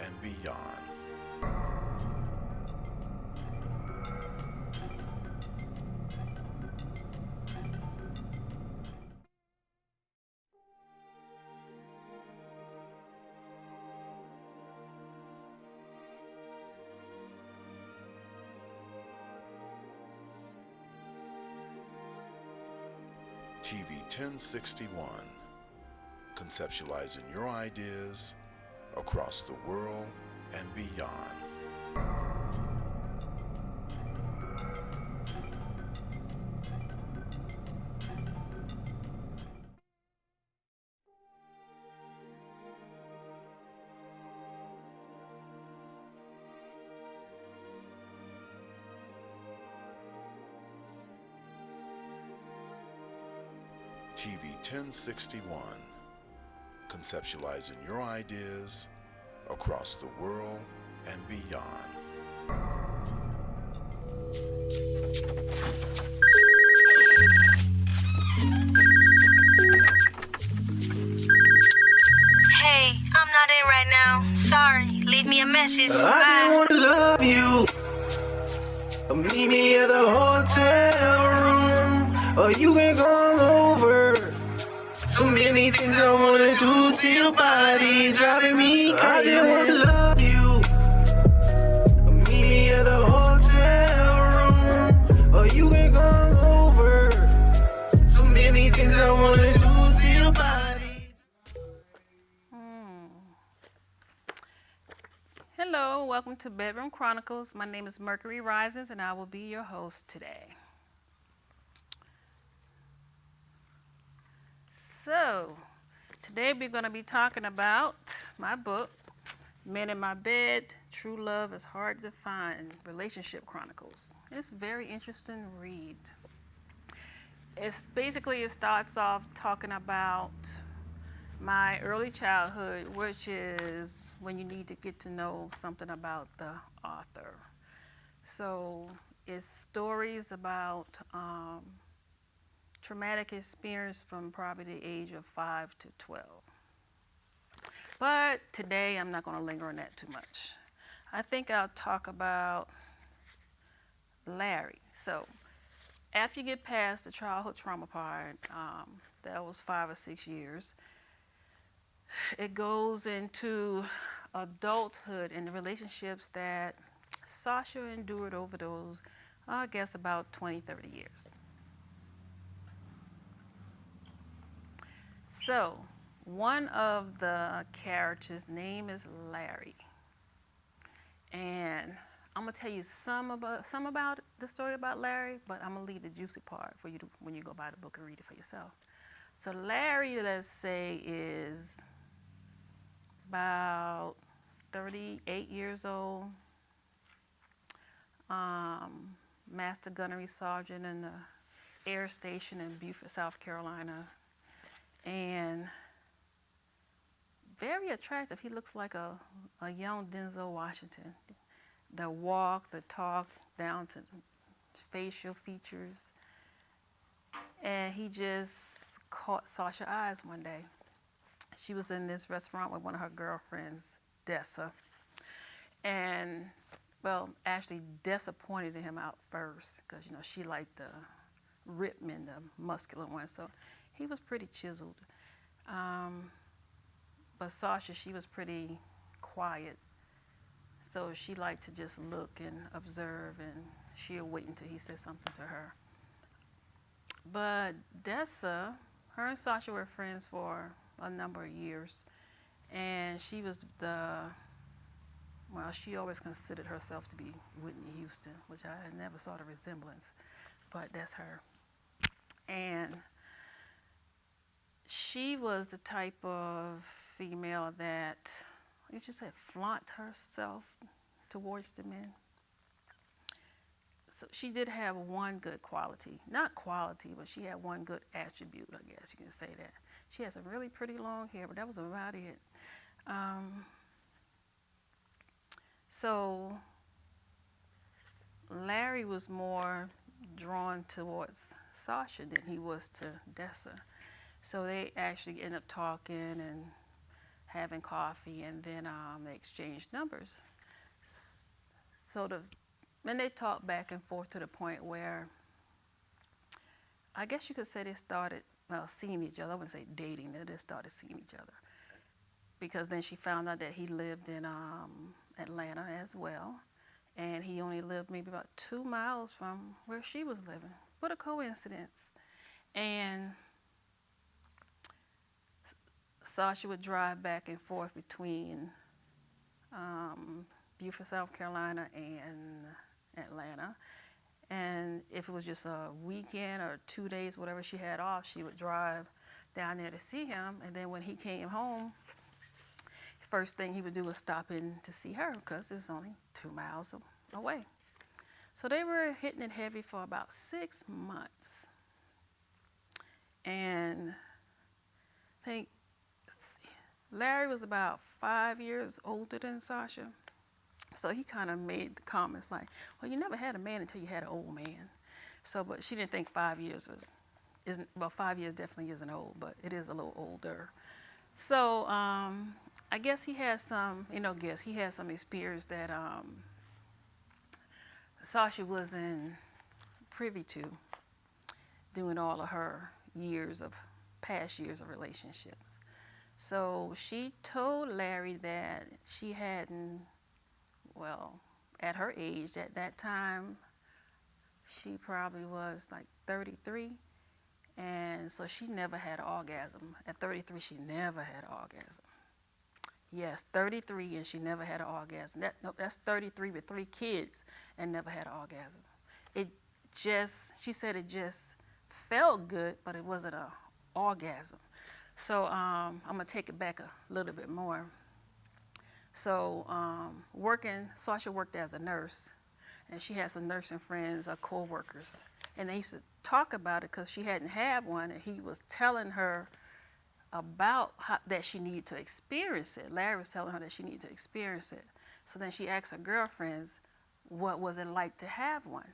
and beyond. TV 1061, conceptualizing your ideas across the world and beyond. TV 1061, conceptualizing your ideas across the world and beyond. Hey, I'm not in right now. Sorry, leave me a message. I Bye. just wanna love you. Meet me at the hotel room, or you can come over. So many things I wanna do to your body, driving me crazy. I just wanna love you. Meet me at the hotel room, or you can come over. So many things I wanna do to your body. Hello, welcome to Bedroom Chronicles. My name is Mercury Risings, and I will be your host today. So, today we're going to be talking about my book, Men in My Bed, True Love is Hard to Find, Relationship Chronicles. It's a very interesting read. It starts off talking about my early childhood, which is when you need to get to know something about the author. So it's stories about traumatic experience from probably the age of 5 to 12. But today I'm not going to linger on that too much. I think I'll talk about Larry. So after you get past the childhood trauma part, that was 5 or 6 years, it goes into adulthood and the relationships that Sasha endured over those, I guess, about 20, 30 years. So, one of the characters' name is Larry. And I'm going to tell you some about the story about Larry, but I'm going to leave the juicy part for you to, when you go buy the book and read it for yourself. So Larry, let's say, is about 38 years old, master gunnery sergeant in the air station in Beaufort, South Carolina, and very attractive. He looks like a young Denzel Washington. The walk, the talk, down to facial features. And he just caught Sasha's eyes one day. She was in this restaurant with one of her girlfriends, Dessa. And, well, actually, Dessa pointed him out first because, you know, she liked the rip men, the muscular one. So he was pretty chiseled. But Sasha, she was pretty quiet. So she liked to just look and observe, and she'll wait until he said something to her. But Dessa, her and Sasha were friends for a number of years. And she was she always considered herself to be Whitney Houston, which I never saw the resemblance, but that's her. And she was the type of female that, you just said, flaunt herself towards the men. So she did have one good quality. Not quality, but she had one good attribute, I guess you can say that. She had some really pretty long hair, but that was about it. So Larry was more drawn towards Sasha than he was to Dessa. So they actually ended up talking, and having coffee, and then they exchanged numbers. So and they talked back and forth to the point where I guess you could say they started, well, seeing each other. I wouldn't say dating. They just started seeing each other. Because then she found out that he lived in Atlanta as well. And he only lived maybe about 2 miles from where she was living. What a coincidence. And Sasha would drive back and forth between Beaufort, South Carolina and Atlanta. And if it was just a weekend or 2 days, whatever she had off, she would drive down there to see him. And then when he came home, first thing he would do was stop in to see her because it was only 2 miles away. So they were hitting it heavy for about 6 months. And I think Larry was about 5 years older than Sasha. So he kind of made the comments like, well, you never had a man until you had an old man. So, but she didn't think 5 years well, 5 years definitely isn't old, but it is a little older. So I guess he had some, he had some experience that Sasha wasn't privy to during all of her past years of relationships. So she told Larry that she hadn't, well, at her age, at that time, she probably was like 33. And so she never had an orgasm. At 33, she never had an orgasm. Yes, 33, and she never had an orgasm. That's 33 with 3 kids and never had an orgasm. She said it just felt good, but it wasn't an orgasm. So I'm going to take it back a little bit more. So Sasha worked as a nurse, and she had some nursing friends, co-workers. And they used to talk about it because she hadn't had one, and he was telling her about that she needed to experience it. Larry was telling her that she needed to experience it. So then she asked her girlfriends, what was it like to have one?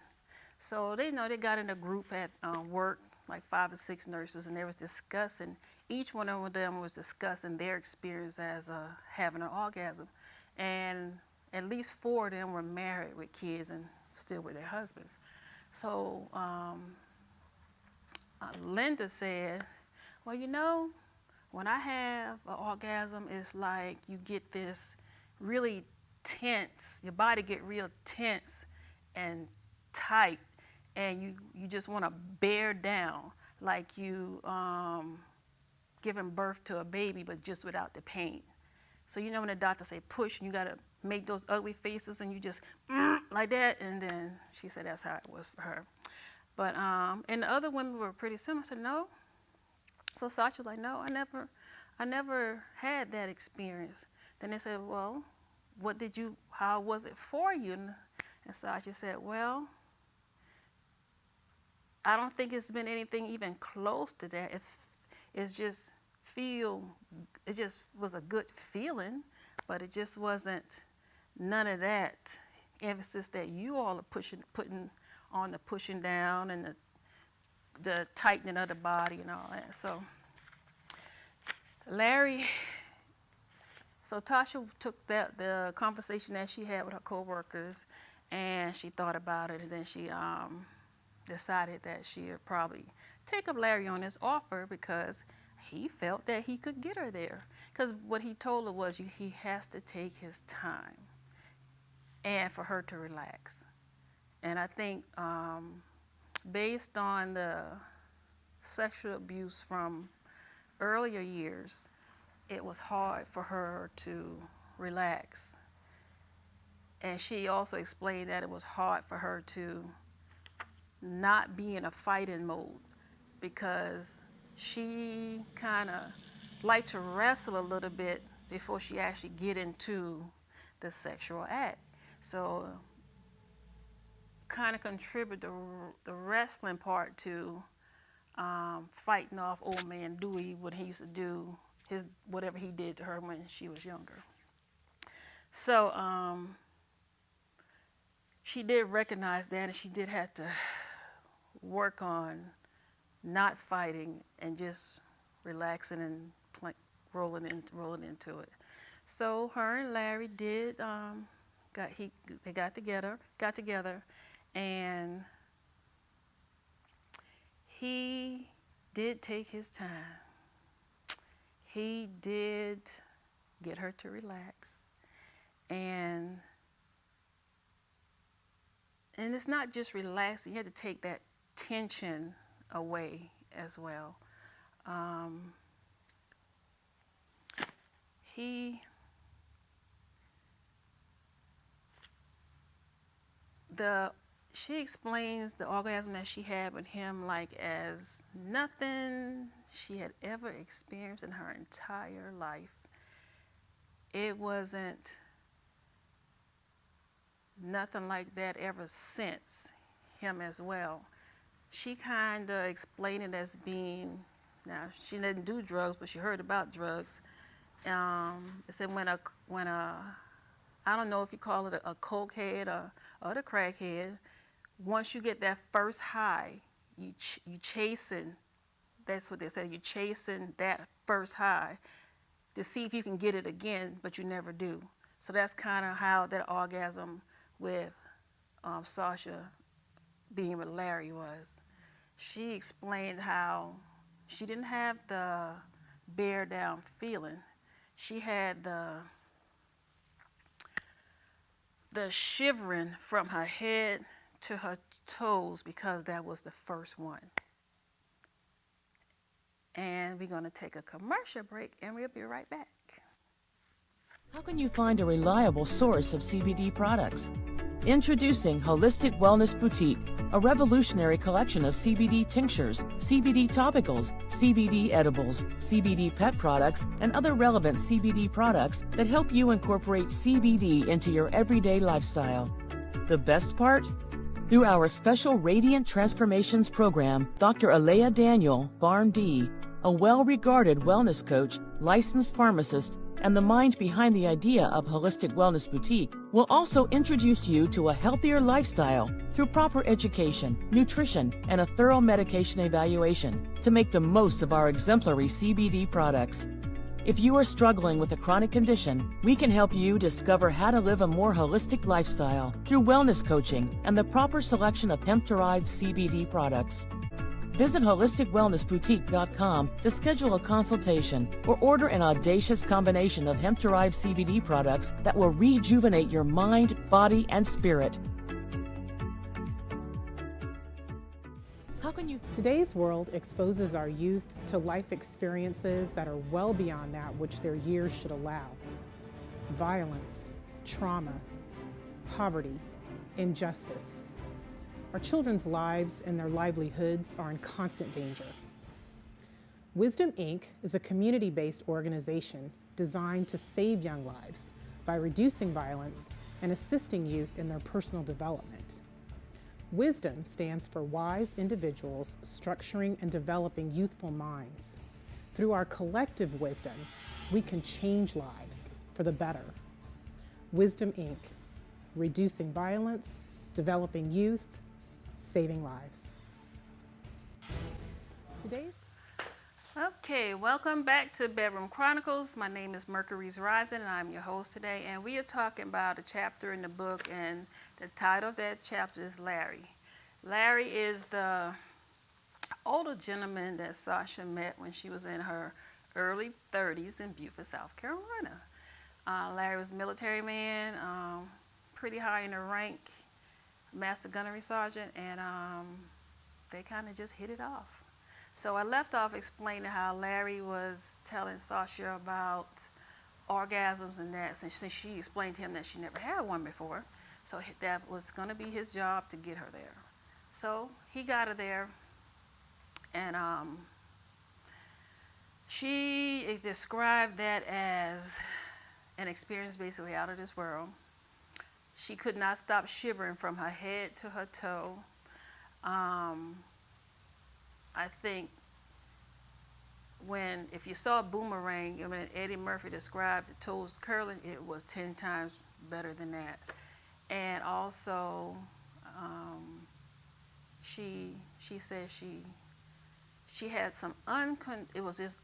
So they got in a group at work, like 5 or 6 nurses, and they was discussing, each one of them was discussing their experience as having an orgasm. And at least 4 of them were married with kids and still with their husbands. So Linda said, well, when I have an orgasm, it's like you get this really tense, your body get real tense and tight, and you just want to bear down, like you giving birth to a baby, but just without the pain. So when the doctor say push, and you got to make those ugly faces, and you just like that, and then she said that's how it was for her. But and the other women were pretty similar. I said no. So Sasha was like, no, I never had that experience. Then they said, well, how was it for you? And Sasha said, well, I don't think it's been anything even close to that. It just was a good feeling, but it just wasn't none of that emphasis that you all are putting on the pushing down and the tightening of the body and all that. So Tasha took the conversation that she had with her coworkers, and she thought about it, and then she decided that she would probably take up Larry on his offer because he felt that he could get her there. Because what he told her was he has to take his time and for her to relax. And I think based on the sexual abuse from earlier years, it was hard for her to relax. And she also explained that it was hard for her to not be in a fighting mode because she kind of liked to wrestle a little bit before she actually get into the sexual act. So kind of contribute the wrestling part to fighting off old man Dewey when he used to do whatever he did to her when she was younger. So she did recognize that, and she did have to work on not fighting and just relaxing and rolling into it. So her and Larry did they got together, and he did take his time. He did get her to relax, and it's not just relaxing. You have to take that tension away as well. She explains the orgasm that she had with him like as nothing she had ever experienced in her entire life. It wasn't nothing like that ever since him as well. She kind of explained it as being, now she didn't do drugs, but she heard about drugs. It said when a I don't know if you call it a cokehead or the crackhead, once you get that first high, you chasing, that's what they said, you chasing that first high to see if you can get it again, but you never do. So that's kind of how that orgasm with Sasha being with Larry was. She explained how she didn't have the bear down feeling. She had the shivering from her head to her toes because that was the first one. And we're going to take a commercial break, and we'll be right back. How can you find a reliable source of CBD products? Introducing Holistic Wellness Boutique, a revolutionary collection of CBD tinctures, CBD topicals, CBD edibles, CBD pet products, and other relevant CBD products that help you incorporate CBD into your everyday lifestyle. The best part? Through our special Radiant Transformations program, Dr. Alea Daniel, PharmD, a well-regarded wellness coach, licensed pharmacist, and the mind behind the idea of Holistic Wellness Boutique, will also introduce you to a healthier lifestyle through proper education, nutrition, and a thorough medication evaluation to make the most of our exemplary CBD products. If you are struggling with a chronic condition, we can help you discover how to live a more holistic lifestyle through wellness coaching and the proper selection of hemp-derived CBD products. Visit HolisticWellnessBoutique.com to schedule a consultation or order an audacious combination of hemp-derived CBD products that will rejuvenate your mind, body, and spirit. Today's world exposes our youth to life experiences that are well beyond that which their years should allow. Violence, trauma, poverty, injustice. Our children's lives and their livelihoods are in constant danger. Wisdom Inc. is a community-based organization designed to save young lives by reducing violence and assisting youth in their personal development. Wisdom stands for wise individuals structuring and developing youthful minds. Through our collective wisdom, we can change lives for the better. Wisdom Inc. Reducing violence, developing youth, saving lives. Okay, welcome back to Bedroom Chronicles. My name is Mercury's Rising, and I'm your host today. And we are talking about a chapter in the book, and the title of that chapter is Larry. Larry is the older gentleman that Sasha met when she was in her early 30s in Beaufort, South Carolina. Larry was a military man, pretty high in the rank, master gunnery sergeant, and they kind of just hit it off. So I left off explaining how Larry was telling Sasha about orgasms and that, since she explained to him that she never had one before. So that was going to be his job to get her there. So he got her there, and she described that as an experience basically out of this world. She could not stop shivering from her head to her toe. I think if you saw a boomerang, when Eddie Murphy described the toes curling, it was 10 times better than that. And also, she said she had some it was just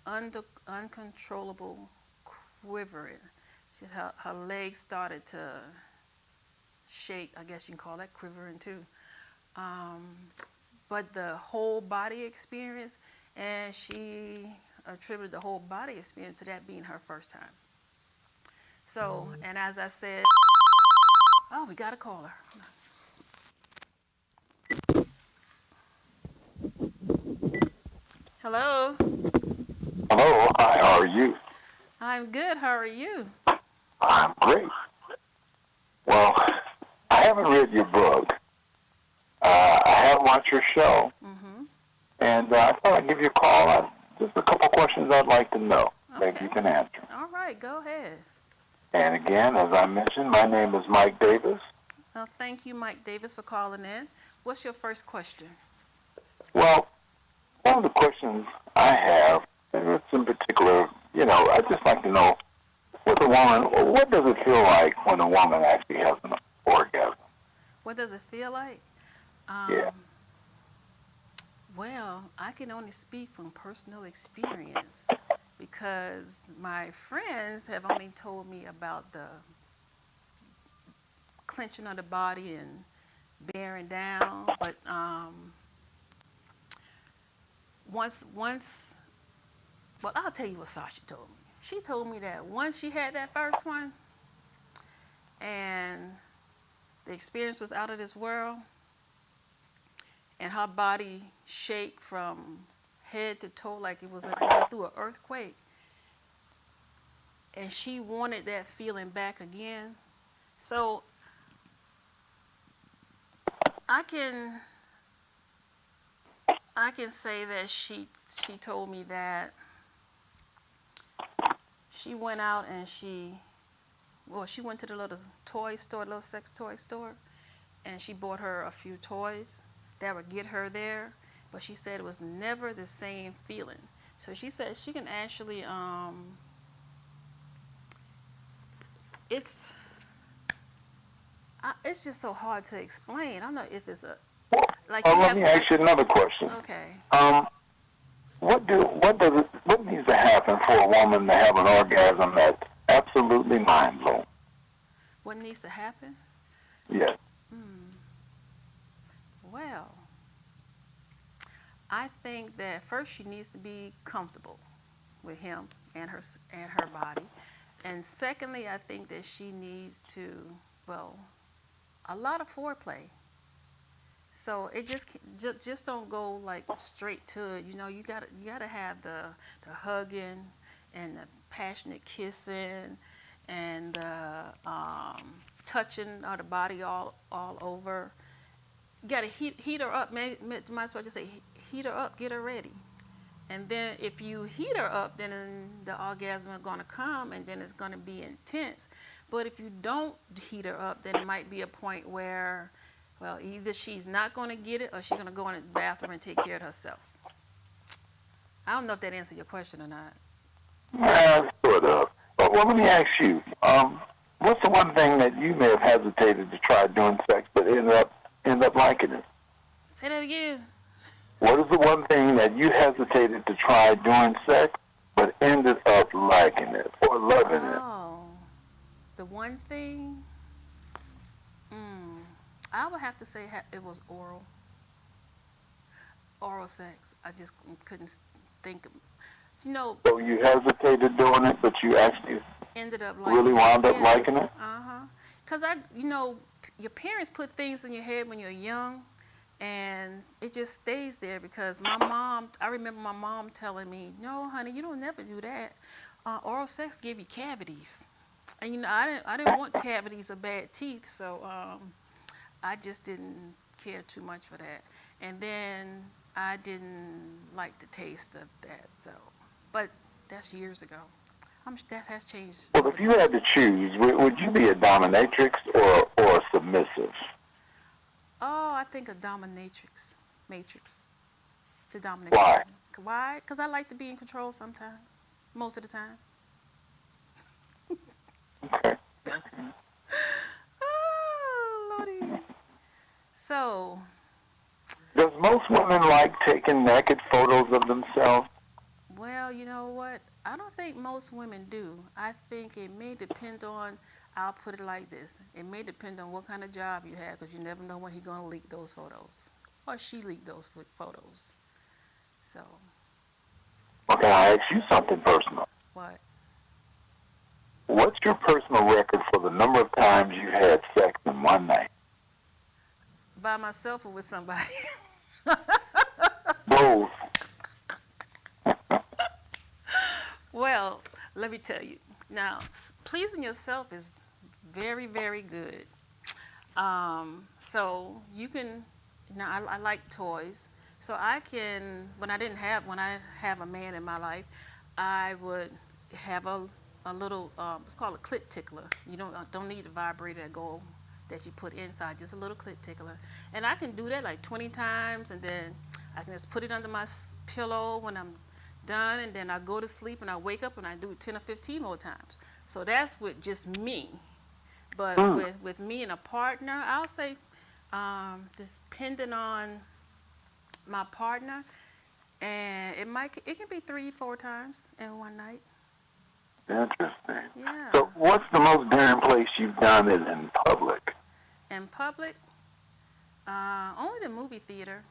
uncontrollable quivering. Her legs started to shake. I guess you can call that quivering too. But the whole body experience, and she attributed the whole body experience to that being her first time. So, and as I said, oh, we got to call her. Hello. Hello, hi, how are you? I'm good. How are you? I'm great. Well, I haven't read your book. I have watched your show, and I thought I'd give you a call. Just a couple questions I'd like to know. Okay. Maybe you can answer. All right, go ahead. And again, as I mentioned, my name is Mike Davis. Well, thank you, Mike Davis, for calling in. What's your first question? Well, one of the questions I have, and it's in particular, I'd just like to know, with a woman, what does it feel like when a woman actually has an orgasm? What does it feel like? Yeah. Well, I can only speak from personal experience because my friends have only told me about the clenching of the body and bearing down. But well, I'll tell you what Sasha told me. She told me that once she had that first one and the experience was out of this world, and her body shake from head to toe like it was going through an earthquake. And she wanted that feeling back again. So I can say that she told me that she went out and she went to the little toy store, little sex toy store, and she bought her a few toys that would get her there, but she said it was never the same feeling. So she said she can actually, it's just so hard to explain. I don't know if it's Let me ask you another question. Okay. What needs to happen for a woman to have an orgasm that's absolutely mind-blowing? What needs to happen? Yes. Well, I think that first she needs to be comfortable with him and her body, and secondly, I think that she needs to, a lot of foreplay. So it just don't go like straight to it. You gotta have the hugging and the passionate kissing and the touching of the body all over. You gotta heat her up. Might as well just say heat her up, get her ready. And then if you heat her up, then the orgasm is gonna come, and then it's gonna be intense. But if you don't heat her up, then it might be a point where, either she's not gonna get it or she's gonna go in the bathroom and take care of herself. I don't know if that answered your question or not. Yeah, sort of. But let me ask you, what's the one thing that you may have hesitated to try doing sex but end up liking it? Say that again. What is the one thing that you hesitated to try doing sex but ended up liking it or loving it? Oh, the one thing? I would have to say it was oral sex. I just couldn't think of, So you hesitated doing it, but you actually ended up really wound up liking it? Because your parents put things in your head when you're young, and it just stays there. Because I remember my mom telling me, "No, honey, you don't never do that. Oral sex give you cavities," and I didn't want cavities or bad teeth, so I just didn't care too much for that. And then I didn't like the taste of that, but that's years ago. That has changed. Well, if you had to choose, would you be a dominatrix or a submissive? Oh, I think a dominatrix. The dominatrix. Why? Why? Because I like to be in control sometimes. Most of the time. Okay. Oh, Lordy. So. Does most women like taking naked photos of themselves? Well, you know what? I don't most women do. I think it may depend on, I'll put it like this, it may depend on what kind of job you have, because you never know when he's going to leak those photos, or she leaked those photos. So, Okay, I'll ask you something personal. what? What's your personal record for the number of times you had sex in one night? By myself or with somebody? Both. Well, let me tell you. Now, pleasing yourself is very, very good. So you can, I like toys. So I can, when I have a man in my life, I would have a little, it's called a clit tickler. You don't need a vibrator that you put inside, just a little clit tickler. And I can do that like 20 times, and then I can just put it under my pillow when I'm done, and then I go to sleep and I wake up and I do it 10 or 15 more times. So that's with just me. But with me and a partner, I'll say, depending on my partner, and it can be 3-4 times in one night. Interesting. Yeah. So what's the most daring place you've done it in public? In public, only the movie theater.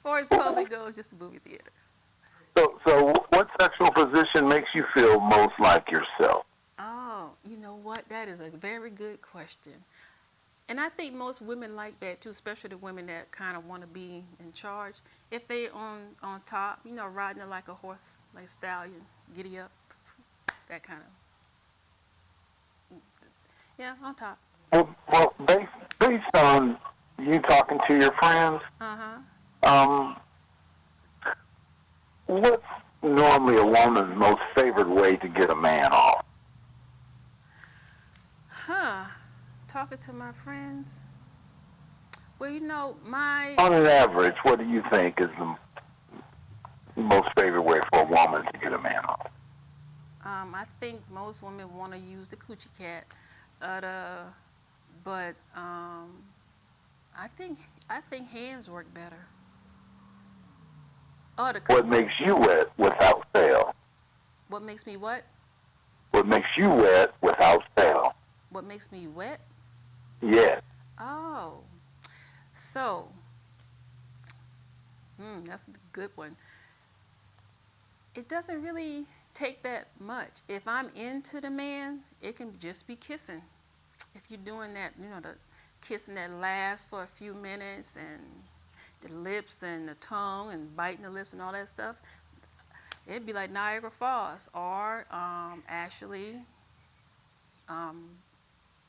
Far as public goes, just the movie theater. So what sexual position makes you feel most like yourself? Oh, you know what? That is a very good question. And I think most women like that too, especially the women that kind of want to be in charge. If they on top, riding it like a horse, like a stallion, giddy up, that kind of. Yeah, on top. Well, based on you talking to your friends, what's normally a woman's most favorite way to get a man off? Talking to my friends. Well, On an average, what do you think is the most favorite way for a woman to get a man off? I think most women want to use the coochie cat, but I think hands work better. What makes you wet without fail? What makes me what? What makes you wet without fail? What makes me wet? Yes. Oh, so, that's a good one. It doesn't really take that much. If I'm into the man, it can just be kissing. If you're doing that, the kissing that lasts for a few minutes, and the lips and the tongue and biting the lips and all that stuff, it'd be like Niagara Falls, or actually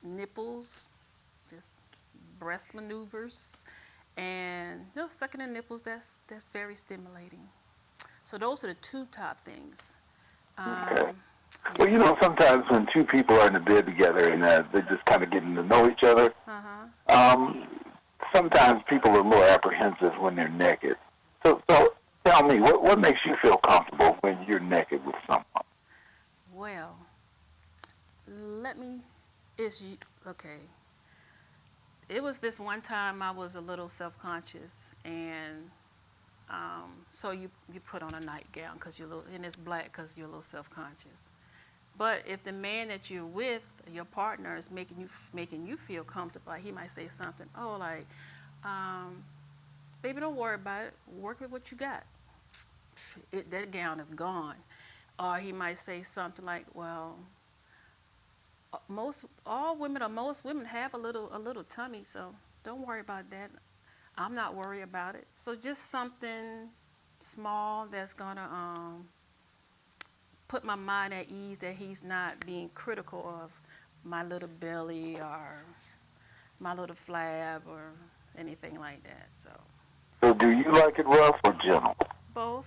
nipples, just breast maneuvers, and stuck in the nipples. That's very stimulating. So those are the two top things. Okay. Well, sometimes when two people are in the bed together and they're just kind of getting to know each other, sometimes people are more apprehensive when they're naked. So tell me, what makes you feel comfortable when you're naked with someone? Well, okay. It was this one time I was a little self-conscious, and so you put on a nightgown because and it's black because you're a little self-conscious. But if the man that you're with, your partner, is making you feel comfortable, like he might say something, baby, don't worry about it. Work with what you got. That gown is gone. Or he might say something like, well, most women have a little tummy, so don't worry about that. I'm not worried about it. So just something small that's gonna put my mind at ease, that he's not being critical of my little belly or my little flab or anything like that. So do you like it rough or gentle? Both.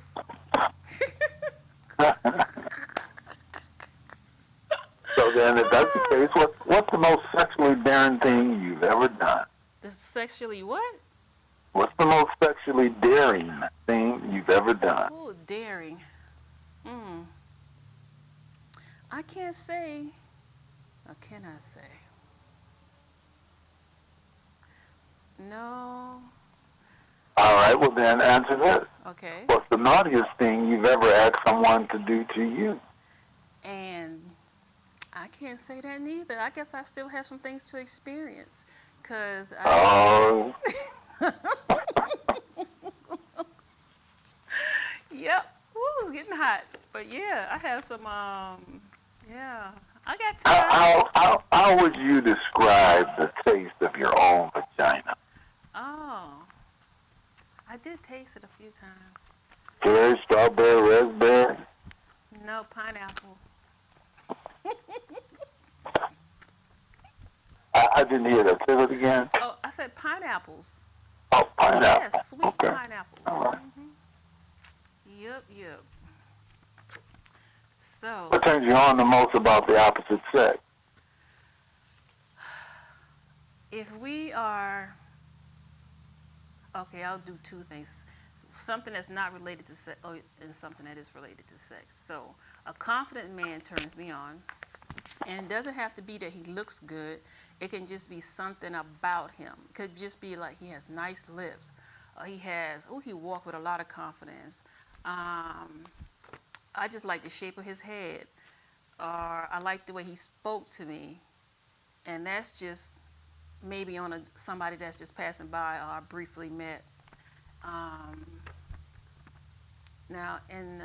So then, if that's the case, what's the most sexually daring thing you've ever done? Sexually what? What's the most sexually daring thing you've ever done? Oh, daring. I can't say. Or can I say? No. All right, well then answer this. Okay. What's the naughtiest thing you've ever asked someone to do to you? And I can't say that neither. I guess I still have some things to experience. Because Oh, Yep. Woo, it's getting hot. But yeah, I have some, yeah. I got how would you describe the taste of your own vagina? Oh. I did taste it a few times. Cherry, strawberry, raspberry? No, pineapple. I didn't hear that. Say it again. Oh, I said pineapples. Oh, pineapple. Yes, sweet Okay. pineapples. All right. Yep. So, What turns you on the most about the opposite sex? if we are, okay, I'll do two things. Something that's not related to sex, and something that is related to sex. So, a confident man turns me on, and it doesn't have to be that he looks good. It can just be something about him. It could just be like he has nice lips. He walks with a lot of confidence. I just like the shape of his head, or I like the way he spoke to me, and that's just maybe on somebody that's just passing by or I briefly met. Now, in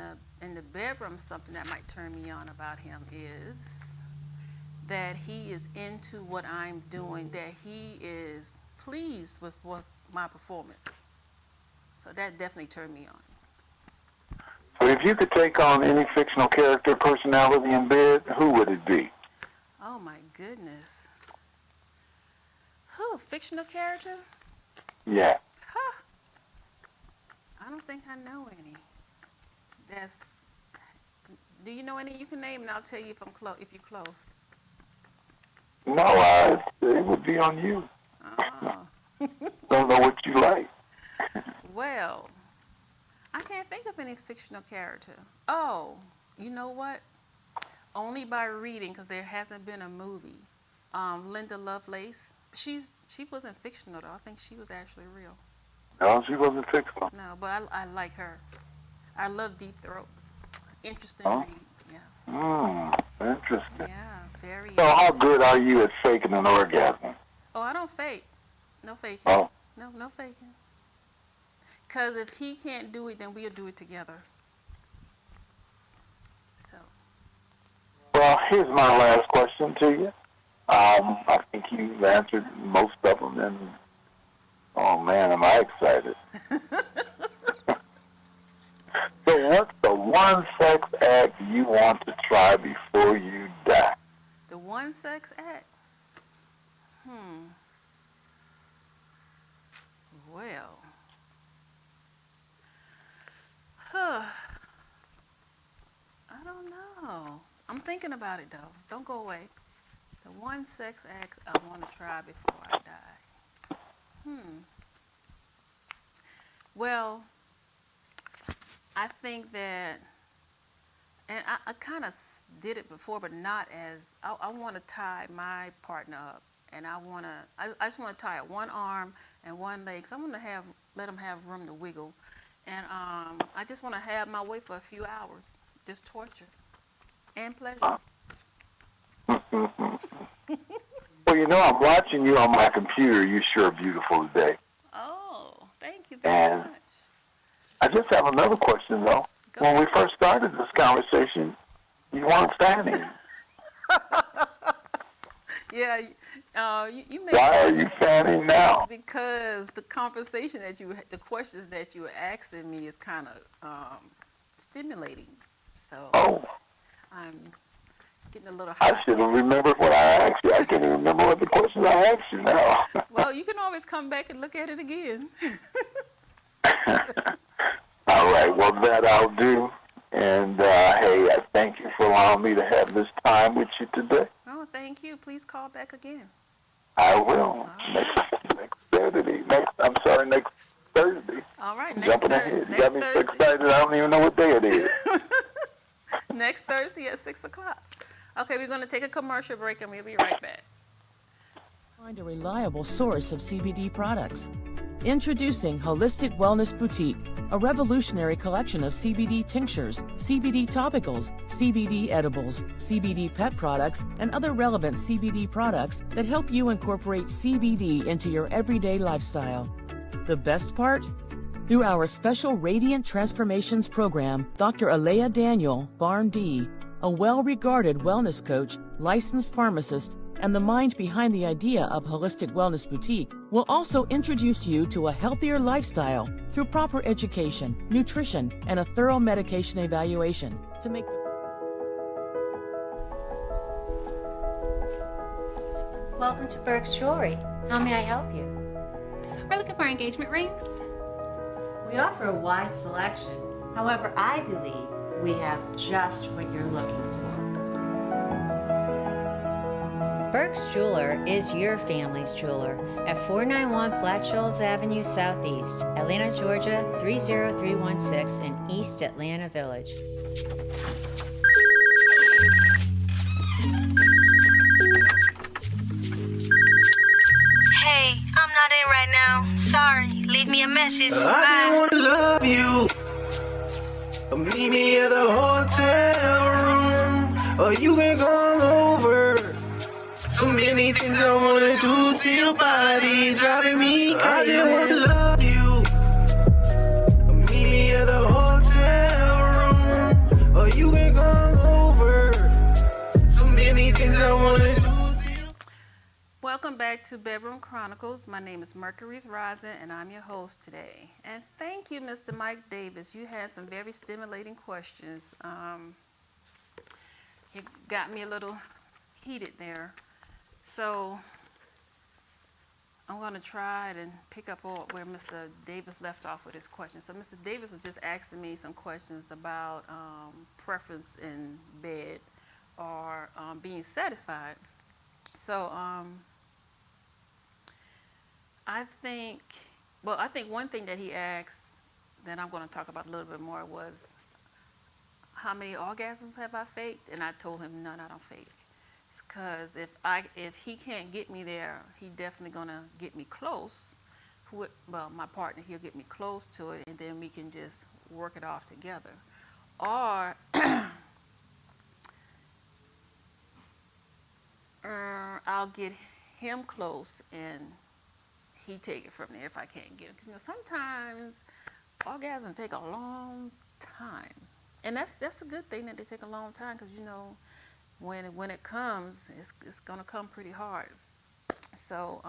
the bedroom, something that might turn me on about him is that he is into what I'm doing, that he is pleased with my performance. So that definitely turned me on. So if you could take on any fictional character personality in bed, who would it be? Oh my goodness. Who, fictional character? Yeah. Huh. I don't think I know any. Do you know any you can name, and I'll tell you if you're close. No, it would be on you. Oh. Don't know what you like. Well, I can't think of any fictional character. Oh, you know what? Only by reading, because there hasn't been a movie. Linda Lovelace. She wasn't fictional though. I think she was actually real. No, she wasn't fictional. No, but I like her. I love Deep Throat. Interesting Oh. read. Yeah. Interesting. Yeah. Very. So how good are you at faking an orgasm? Oh, I don't fake. No faking. Oh. No faking. Because if he can't do it, then we'll do it together. So. Well, here's my last question to you. I think you've answered most of them, and oh man, am I excited. So what's the one sex act you want to try before you die? The one sex act? Well. I don't know. I'm thinking about it though. Don't go away. The one sex act I want to try before I die. Well, I think that, and I kind of did it before, but not as, I want to tie my partner up, and I just want to tie up one arm and one leg, so I want to let him have room to wiggle, and I just want to have my way for a few hours, just torture and pleasure. Well, you know, I'm watching you on my computer. You're sure beautiful today. Oh, thank you very And much. I just have another question, though. Go When we first started this conversation, you weren't fanning. Yeah, you made Why are you fanning now? because the conversation the questions that you were asking me is kind of stimulating. So Oh, I'm getting a little I hot. should have remembered what I asked you. I can't even remember what the questions I asked you now. Well, you can always come back and look at it again. All right, well, that I'll do. And, hey, I thank you for allowing me to have this time with you today. Oh, thank you. Please call back again. I will. Next Saturday. Next Thursday. All right, next Jumping ahead. You Thursday. got me so excited I don't even know what day it is. Next Thursday at 6 o'clock. Okay, we're going to take a commercial break and we'll be right back. Find a reliable source of CBD products. Introducing Holistic Wellness Boutique, a revolutionary collection of CBD tinctures, CBD topicals, CBD edibles, CBD pet products, and other relevant CBD products that help you incorporate CBD into your everyday lifestyle. The best part? Through our special Radiant Transformations program, Dr. Alea Daniel, PharmD, a well-regarded wellness coach, licensed pharmacist, and the mind behind the idea of Holistic Wellness Boutique, will also introduce you to a healthier lifestyle through proper education, nutrition, and a thorough medication evaluation to make Welcome to Burke's Jewelry. How may I help you? We're looking for engagement rings. We offer a wide selection. However, I believe we have just what you're looking for. Burke's Jeweler is your family's jeweler at 491 Flat Shoals Avenue Southeast, Atlanta, Georgia 30316 in East Atlanta Village. Hey, I'm not in right now. Sorry. Leave me a message. I Bye. just want to love you. Meet me at the hotel room, or you can come over. So many things I wanna do to your body, driving me crazy. I just want to love you. Meet me at the hotel room, or you can come over. So many things I wanna do to you. Welcome back to Bedroom Chronicles. My name is Mercury's Rising, and I'm your host today. And thank you, Mr. Mike Davis. You had some very stimulating questions. You got me a little heated there. So I'm going to try and pick up where Mr. Davis left off with his question. So Mr. Davis was just asking me some questions about preference in bed or being satisfied. So I think one thing that he asked that I'm going to talk about a little bit more was how many orgasms have I faked? And I told him none, I don't fake. Because if he can't get me there, he definitely gonna get me close. Well, my partner, he'll get me close to it, and then we can just work it off together. Or I'll get him close, and he take it from there if I can't get him. 'Cause, sometimes orgasms take a long time, and that's a good thing that they take a long time, because when it comes, it's gonna come pretty hard. So,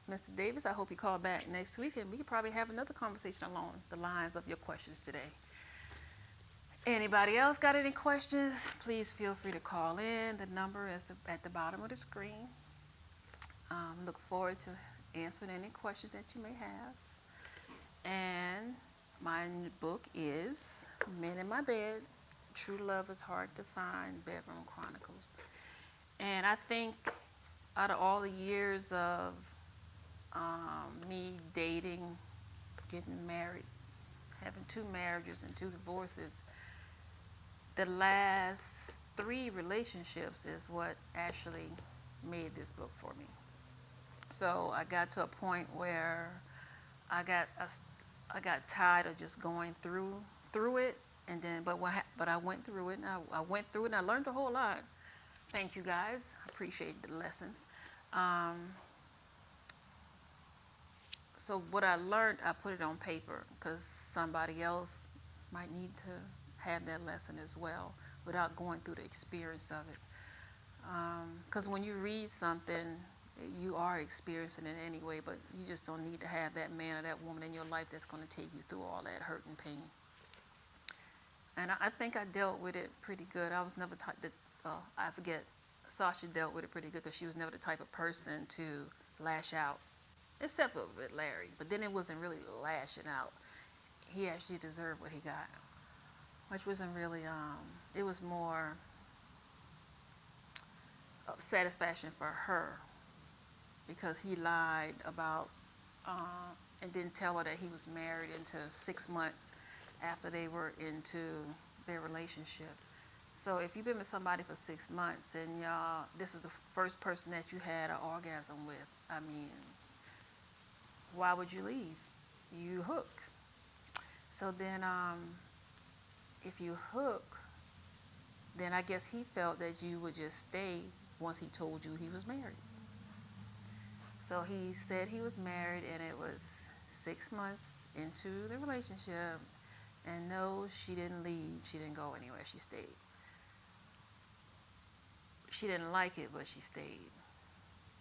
Mr. Davis, I hope you call back next week, and we could probably have another conversation along the lines of your questions today. Anybody else got any questions? Please feel free to call in. The number is at the bottom of the screen. Look forward to answering any questions that you may have. And my book is Men in My Bed, True Love is Hard to Find, Bedroom Chronicles. And I think out of all the years of me dating, getting married, having 2 marriages and 2 divorces, the last 3 relationships is what actually made this book for me. So I got to a point where I got tired of just going through it. And then, but I went through it, and I went through it, and I learned a whole lot. Thank you, guys. Appreciate the lessons. So what I learned, I put it on paper, because somebody else might need to have that lesson as well, without going through the experience of it. Because when you read something, you are experiencing it anyway, but you just don't need to have that man or that woman in your life that's going to take you through all that hurt and pain. And I think I dealt with it pretty good. I was never Sasha dealt with it pretty good, because she was never the type of person to lash out, except with Larry. But then it wasn't really lashing out. He actually deserved what he got, which wasn't really, it was more satisfaction for her, because he lied about, and didn't tell her that he was married until 6 months after they were into their relationship. So if you've been with somebody for 6 months and this is the first person that you had an orgasm with, I mean, why would you leave? You hook. So then if you hook, then I guess he felt that you would just stay once he told you he was married. So he said he was married, and it was 6 months into the relationship, and no, she didn't leave. She didn't go anywhere. She stayed. She didn't like it, but she stayed.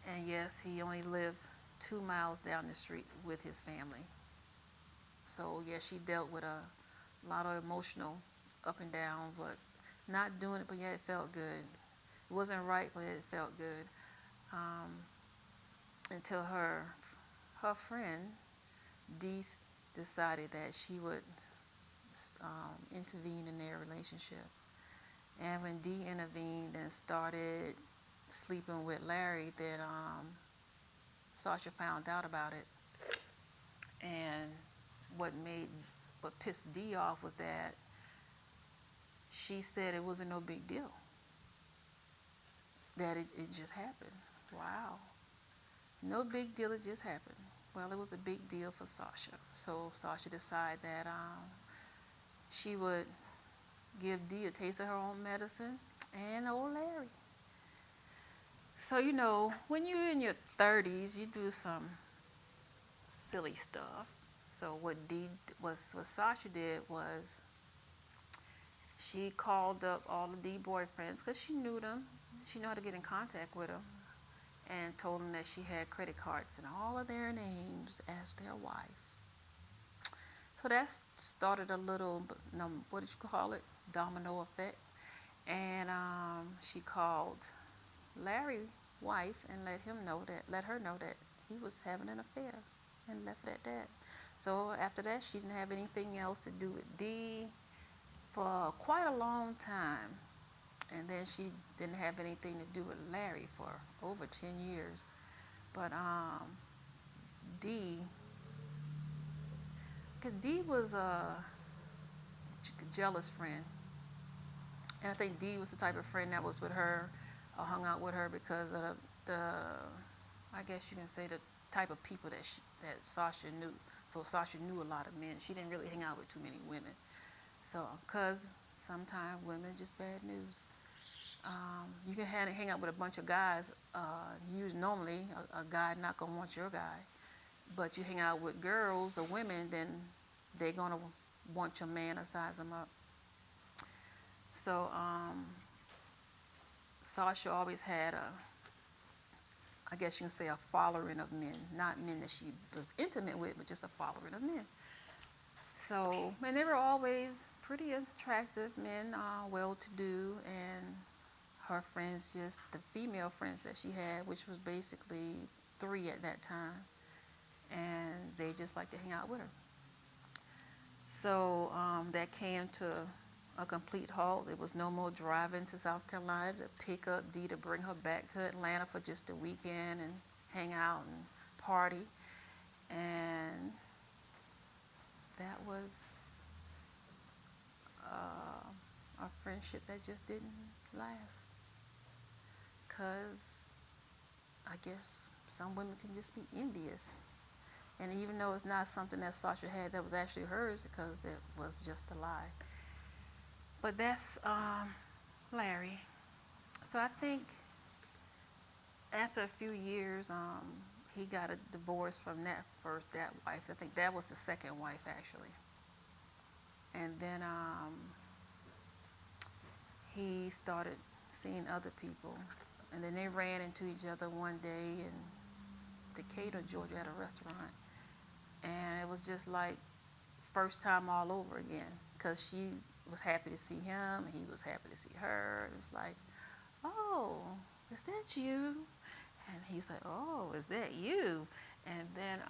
And yes, he only lived 2 miles down the street with his family. So yes, she dealt with a lot of emotional up and down, but not doing it, but yeah, it felt good. It wasn't right, but it felt good. Until her friend, Dee, decided that she would intervene in their relationship. And when Dee intervened and started sleeping with Larry, then Sasha found out about it. And what pissed Dee off was that she said it wasn't no big deal. That it just happened. Wow. No big deal, it just happened. Well, it was a big deal for Sasha. So Sasha decided that she would give Dee a taste of her own medicine and old Larry. So, you know, when you're in your 30s, you do some silly stuff. So what Sasha did was she called up all the Dee boyfriends because she knew them. She knew how to get in contact with them, and told them that she had credit cards and all of their names as their wife. So that started a little, what did you call it? Domino effect. And she called Larry's wife and let her know that he was having an affair, and left it at that. So after that, she didn't have anything else to do with Dee for quite a long time. And then she didn't have anything to do with Larry for over 10 years. But Dee was a jealous friend. And I think Dee was the type of friend that was with her, or hung out with her because of I guess you can say, the type of people that Sasha knew. So Sasha knew a lot of men. She didn't really hang out with too many women. So, because sometimes women just bad news. You can hang out with a bunch of guys. Normally, a guy not gonna want your guy, but you hang out with girls or women, then they're gonna want your man or size them up. So Sasha always had I guess you can say, a following of men, not men that she was intimate with, but just a following of men. So, and they were always pretty attractive men, well-to-do, and her friends, just the female friends that she had, which was basically 3 at that time, and they just liked to hang out with her. So that came to a complete halt. There was no more driving to South Carolina to pick up Dee to bring her back to Atlanta for just a weekend and hang out and party. And that was a friendship that just didn't last. Because I guess some women can just be envious. And even though it's not something that Sasha had that was actually hers, because that was just a lie. But that's Larry. So I think after a few years, he got a divorce from that wife. I think that was the second wife, actually. And then he started seeing other people. And then they ran into each other one day in Decatur, Georgia, at a restaurant. And it was just like first time all over again, because she was happy to see him, and he was happy to see her. It was like, oh, is that you? And he's like, oh, is that you? And then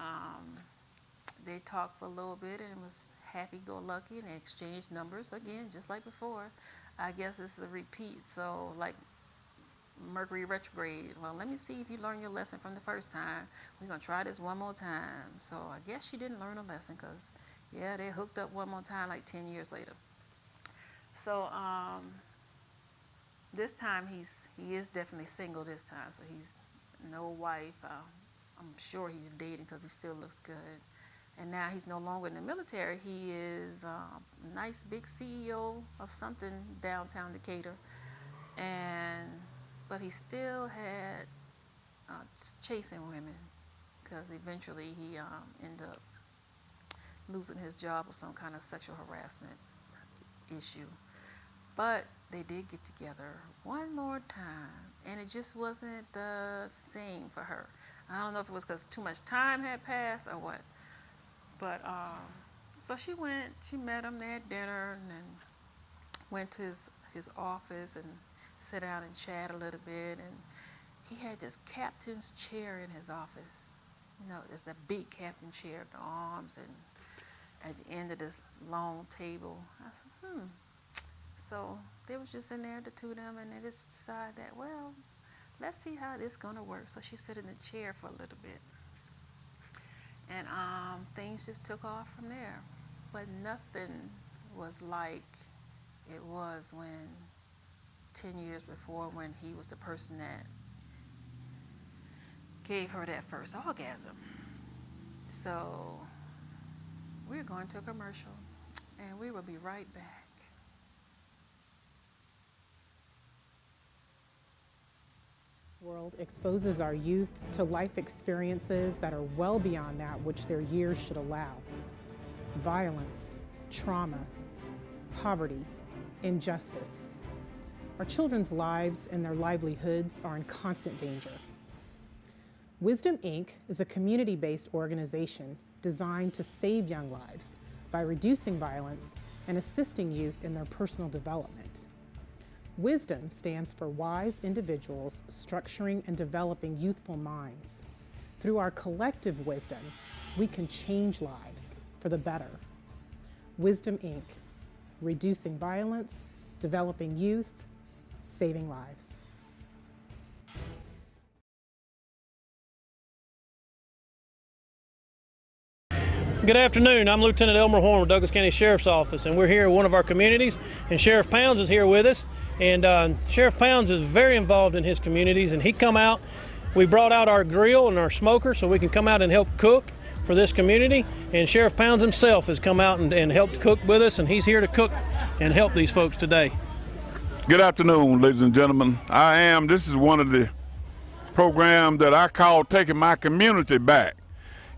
they talked for a little bit, and it was happy-go-lucky, and they exchanged numbers again, just like before. I guess this is a repeat, so like Mercury retrograde. Well, let me see if you learned your lesson from the first time. We're going to try this one more time. So I guess she didn't learn a lesson, because, yeah, they hooked up one more time like 10 years later. So this time he is definitely single this time. So he's no wife. I'm sure he's dating because he still looks good. And now he's no longer in the military. He is a nice big CEO of something downtown Decatur. But he still had chasing women because eventually he ended up losing his job with some kind of sexual harassment issue. But they did get together one more time, and it just wasn't the same for her. I don't know if it was because too much time had passed or what. But so she met him there at dinner, and then went to his office and sat down and chat a little bit. And he had this captain's chair in his office. You know, it's that big captain chair with the arms, and at the end of this long table. I said, So they was just in there, the two of them, and they just decided that, well, let's see how this is gonna work. So she sat in the chair for a little bit. And things just took off from there. But nothing was like it was when 10 years before, when he was the person that gave her that first orgasm. So we're going to a commercial, and we will be right back. World exposes our youth to life experiences that are well beyond that which their years should allow. Violence, trauma, poverty, injustice. Our children's lives and their livelihoods are in constant danger. Wisdom, Inc. is a community-based organization designed to save young lives by reducing violence and assisting youth in their personal development. Wisdom stands for wise individuals structuring and developing youthful minds. Through our collective wisdom, we can change lives for the better. Wisdom, Inc. Reducing violence, developing youth, saving lives. Good afternoon. I'm Lieutenant Elmer Horn with Douglas County Sheriff's Office, and we're here at one of our communities, and Sheriff Pounds is here with us. And Sheriff Pounds is very involved in his communities, and he come out. We brought out our grill and our smoker so we can come out and help cook for this community. And Sheriff Pounds himself has come out and helped cook with us, and he's here to cook and help these folks today. Good afternoon, ladies and gentlemen. This is one of the programs that I call Taking My Community Back.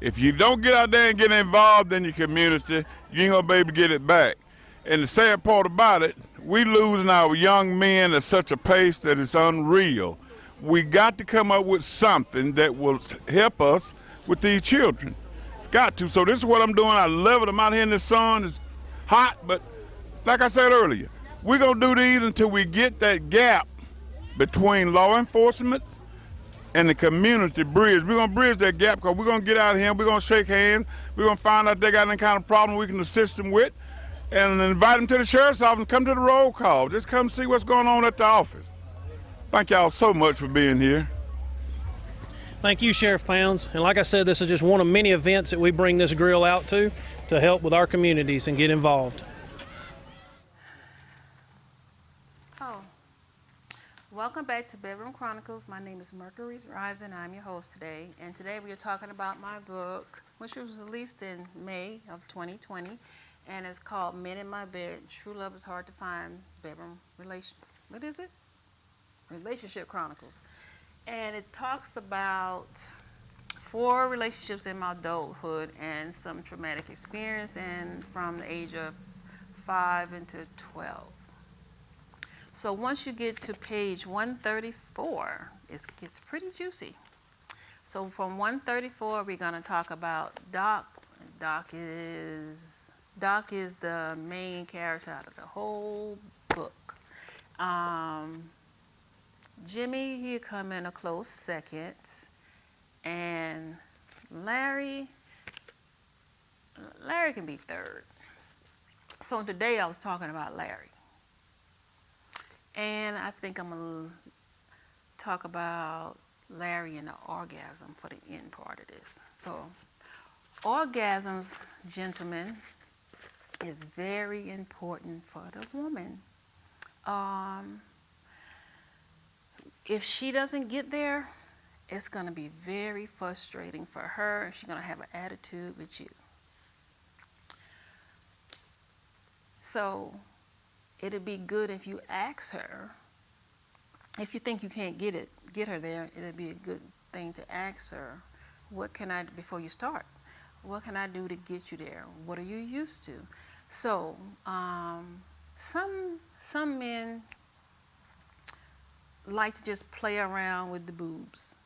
If you don't get out there and get involved in your community, you ain't gonna be able to get it back. And the sad part about it, we losing our young men at such a pace that it's unreal. We got to come up with something that will help us with these children. Got to. So this is what I'm doing. I love it. I'm out here in the sun. It's hot, but like I said earlier, we're gonna do these until we get that gap between law enforcement and the community bridge. We're gonna bridge that gap because we're gonna get out of here, we're gonna shake hands, we're gonna find out if they got any kind of problem we can assist them with, and invite them to the sheriff's office and come to the roll call. Just come see what's going on at the office. Thank y'all so much for being here. Thank you, Sheriff Pounds. And like I said, this is just one of many events that we bring this grill out to help with our communities and get involved. Welcome back to Bedroom Chronicles. My name is Mercury's Rising. I'm your host today. And today we are talking about my book, which was released in May of 2020. And it's called Men in My Bed. True Love is Hard to Find. Relationship Chronicles. And it talks about 4 relationships in my adulthood and some traumatic experience, and from the age of 5 into 12. So once you get to page 134, it gets pretty juicy. So from 134, we're going to talk about Doc. Doc is the main character out of the whole book. Jimmy, he'll come in a close second. And Larry can be third. So today I was talking about Larry. And I think I'm going to talk about Larry and the orgasm for the end part of this. So orgasms, gentlemen, is very important for the woman. If she doesn't get there, it's going to be very frustrating for her, and she's going to have an attitude with you. So it'd be good if you ask her, if you think you can't get her there, it'd be a good thing to ask her, what can I, before you start, what can I do to get you there? What are you used to? So some men like to just play around with the boobs,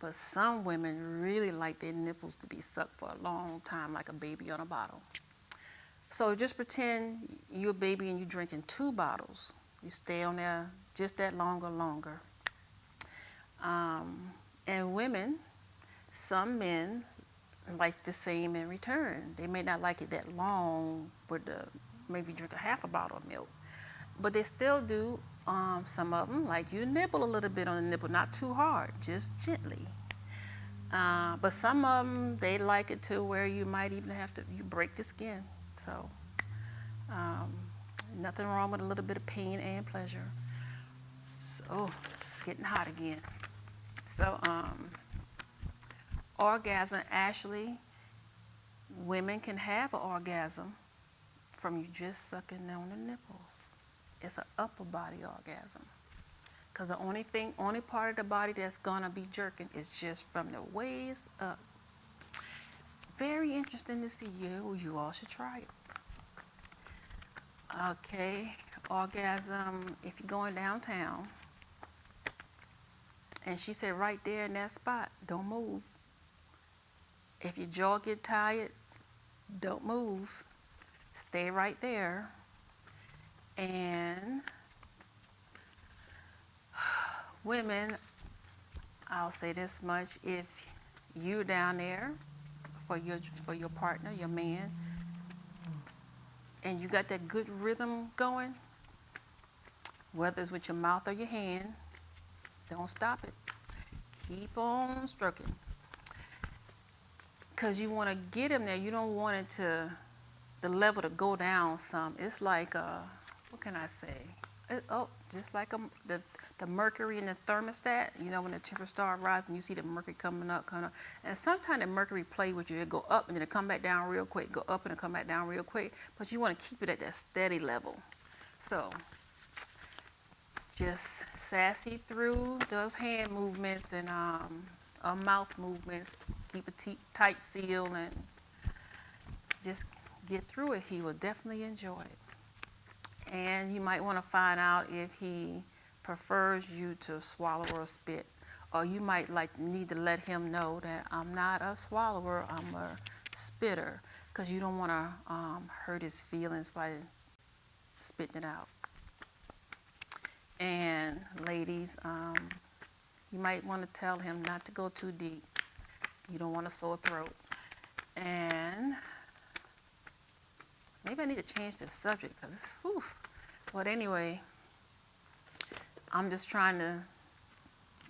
but some women really like their nipples to be sucked for a long time, like a baby on a bottle. So just pretend you're a baby and you're drinking 2 bottles. You stay on there just that longer. And women, some men like the same in return. They may not like it that long, but maybe drink a half a bottle of milk. But they still do, some of them like you nibble a little bit on the nipple, not too hard, just gently. But some of them, they like it to where you might even have to, you break the skin. So nothing wrong with a little bit of pain and pleasure. So it's getting hot again. So orgasm, actually, women can have an orgasm from you just sucking on the nipples. It's an upper body orgasm. Because the only part of the body that's gonna be jerking is just from the waist up. Very interesting to see. You all should try it. Okay, orgasm, if you're going downtown, and she said right there in that spot, don't move. If your jaw get tired, don't move. Stay right there. And women, I'll say this much, if you're down there for your partner, your man, and you got that good rhythm going, whether it's with your mouth or your hand, don't stop it. Keep on stroking. Because you want to get him there. You don't want it to, the level to go down some. It's like, what can I say? Just like the mercury in the thermostat. You know, when the temperature starts rising, you see the mercury coming up. And sometimes the mercury play with you. It go up and then it come back down real quick. Go up and it come back down real quick. But you want to keep it at that steady level. So just sassy through those hand movements and mouth movements. Keep a tight seal and just get through it. He will definitely enjoy it. And you might want to find out if he prefers you to swallow or spit. Or you might need to let him know that I'm not a swallower, I'm a spitter. Because you don't want to hurt his feelings by spitting it out. And ladies, you might want to tell him not to go too deep. You don't want a sore throat. And maybe I need to change the subject because it's, whew. But anyway, I'm just trying to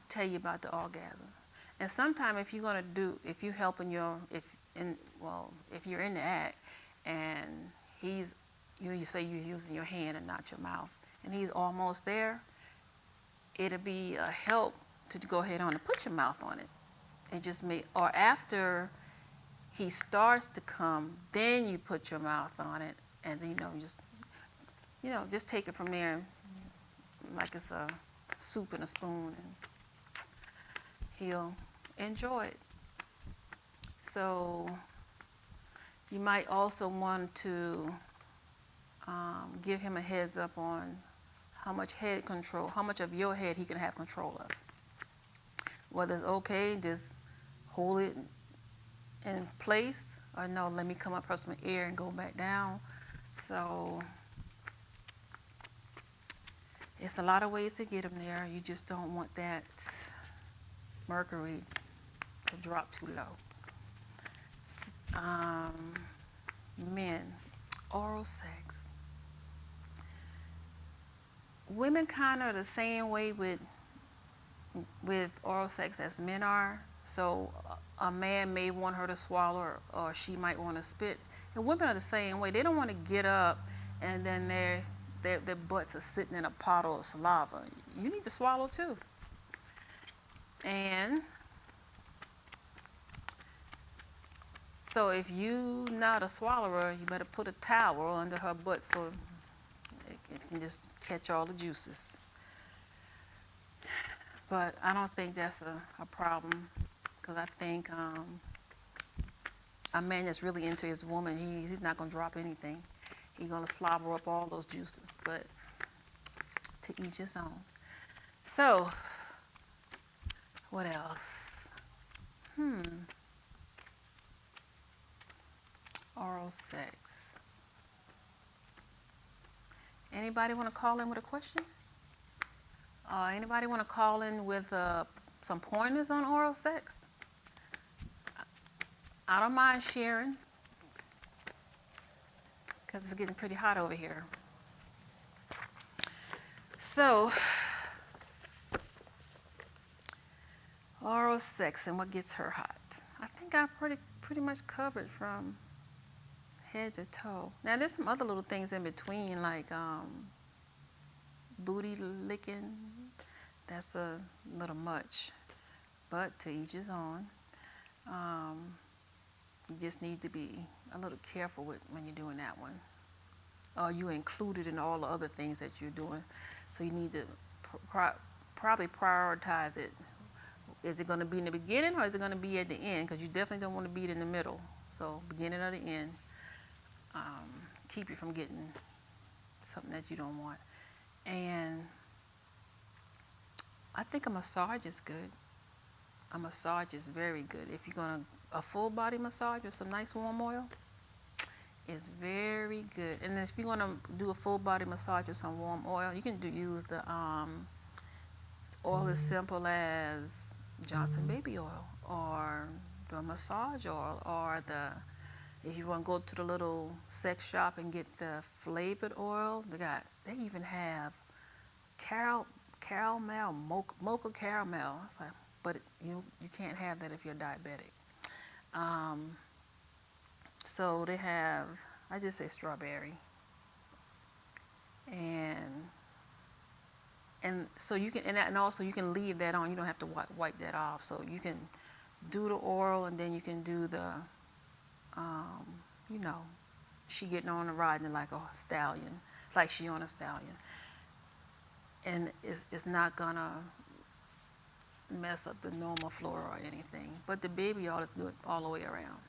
tell you about the orgasm. And sometimes if you're gonna if you're in the act and you say you're using your hand and not your mouth, and he's almost there, it'll be a help to go ahead on and put your mouth on it. Or after he starts to come, then you put your mouth on it, and just take it from there, like it's a soup and a spoon, and he'll enjoy it. So you might also want to give him a heads up on how much of your head he can have control of. Whether it's okay, just hold it in place, or no, let me come up across my ear and go back down. So it's a lot of ways to get him there. You just don't want that mercury to drop too low. Men, oral sex. Women kind of the same way with oral sex as men are. So a man may want her to swallow, or she might want to spit. And women are the same way. They don't want to get up and then their butts are sitting in a puddle of saliva. You need to swallow too. And So if you not a swallower, you better put a towel under her butt so it can just catch all the juices. But I don't think that's a problem, because I think a man that's really into his woman, he's not going to drop anything. He's going to slobber up all those juices, but to each his own. So, what else? Oral sex. Anybody want to call in with a question? Anybody want to call in with some pointers on oral sex? I don't mind sharing, because it's getting pretty hot over here. So, oral sex and what gets her hot. I think I pretty much covered from head to toe. Now there's some other little things in between, like booty licking. That's a little much, but to each his own. You just need to be a little careful when you're doing that one. You include it in all the other things that you're doing, so you need to probably prioritize it. Is it going to be in the beginning or is it going to be at the end? Because you definitely don't want to be it in the middle. So beginning or the end, keep you from getting something that you don't want. And I think a massage is good. A massage is very good. If you're going to, a full body massage with some nice warm oil is very good. And if you're going to do a full body massage with some warm oil, you can use the oil as simple as Johnson baby oil, or the massage oil, or if you want to go to the little sex shop and get the flavored oil, they even have caramel, mocha caramel. It's like, but you can't have that if you're diabetic. So they have, I just say strawberry, and so you can, and also you can leave that on. You don't have to wipe that off. So you can do the oral, and then you can do the, she getting on a riding like a stallion, like she on a stallion, and it's not gonna mess up the normal flora or anything. But the baby oil is good all the way around.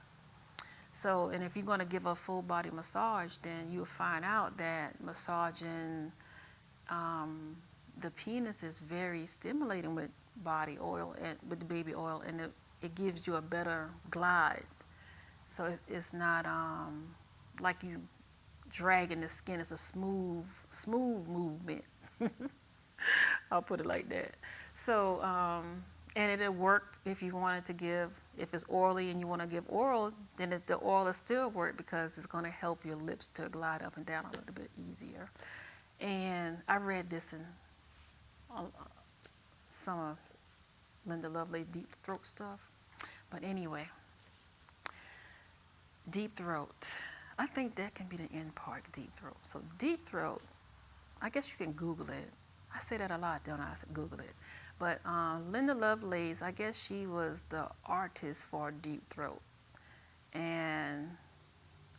So, and if you're gonna give a full body massage, then you'll find out that massaging the penis is very stimulating with body oil and with the baby oil, and it gives you a better glide. So it's not like you dragging the skin. It's a smooth movement. I'll put it like that. So, and it'll work if you wanted to give, if it's orally and you want to give oral, then the oil will still work because it's going to help your lips to glide up and down a little bit easier. And I read this in some of Linda Lovelace's deep throat stuff. But anyway, deep throat. I think that can be the end part, deep throat. So deep throat, I guess you can Google it. I say that a lot, don't I? I said Google it. But Linda Lovelace, I guess she was the artist for deep throat. And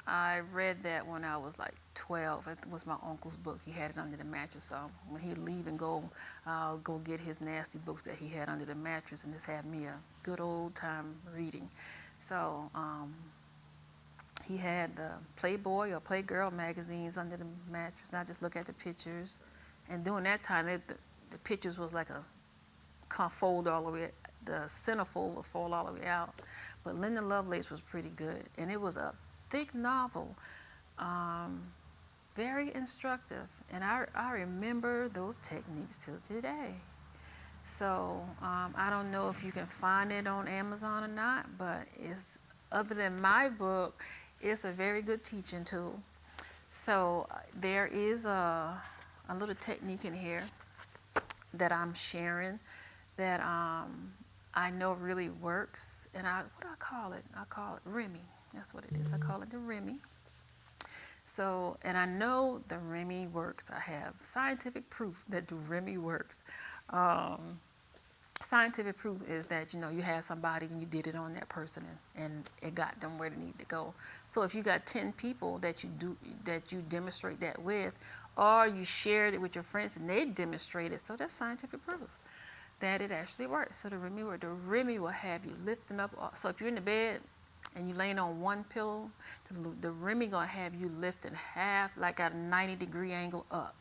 I read that when I was like 12. It was my uncle's book. He had it under the mattress. So when he'd leave and go get his nasty books that he had under the mattress and just have me a good old time reading. So he had the Playboy or Playgirl magazines under the mattress, and I just look at the pictures. And during that time, the pictures was like fold all the way, the centerfold would fold all the way out. But Linda Lovelace was pretty good, and it was a thick novel, very instructive, and I remember those techniques till today. So I don't know if you can find it on Amazon or not, but it's, other than my book, it's a very good teaching tool. So there is a little technique in here that I'm sharing that I know really works, and what do I call it? I call it Remy. That's what it is. I call it the Remy. So, and I know the Remy works. I have scientific proof that the Remy works. Scientific proof is that, you know, you had somebody and you did it on that person and it got them where they need to go. So if you got 10 people that you demonstrate that with, or you shared it with your friends and they demonstrated, so that's scientific proof that it actually works. So the Remy will have you lifting up. So if you're in the bed and you laying on one pillow, the Remy gonna have you lifting half, like at a 90-degree angle up.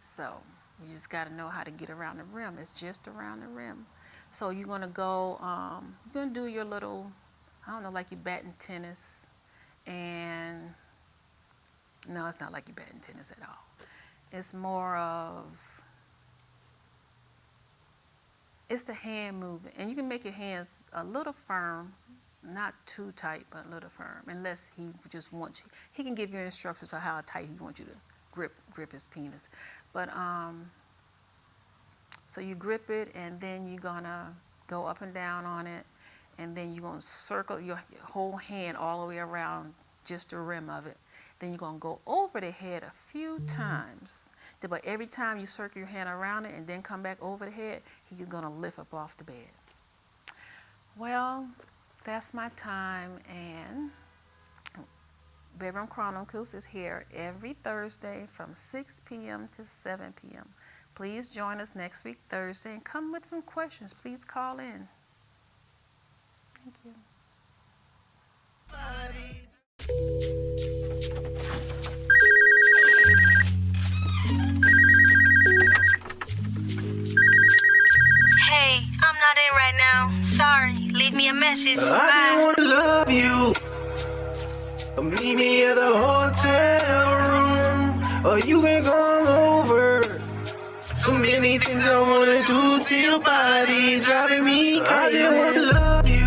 So you just got to know how to get around the rim. It's just around the rim. So you're going to go, you're going to do your little, I don't know, like you're batting tennis. And no, it's not like you're batting tennis at all. It's more of, it's the hand movement. And you can make your hands a little firm, not too tight, but a little firm, unless he just wants you. He can give you instructions on how tight he wants you to grip his penis. But so you grip it, and then you're gonna go up and down on it, and then you're gonna circle your whole hand all the way around just the rim of it. Then you're gonna go over the head a few times. But every time you circle your hand around it and then come back over the head, he's gonna lift up off the bed. Well, that's my time, and Bedroom Chronicles is here every Thursday from 6 p.m. to 7 p.m. Please join us next week, Thursday, and come with some questions. Please call in. Thank you. Hey, I'm not in right now. Sorry. Leave me a message. I just wanna love you. Meet me at the hotel room, or you can come over. So many things I wanna do to your body, driving me crazy. I just wanna love you.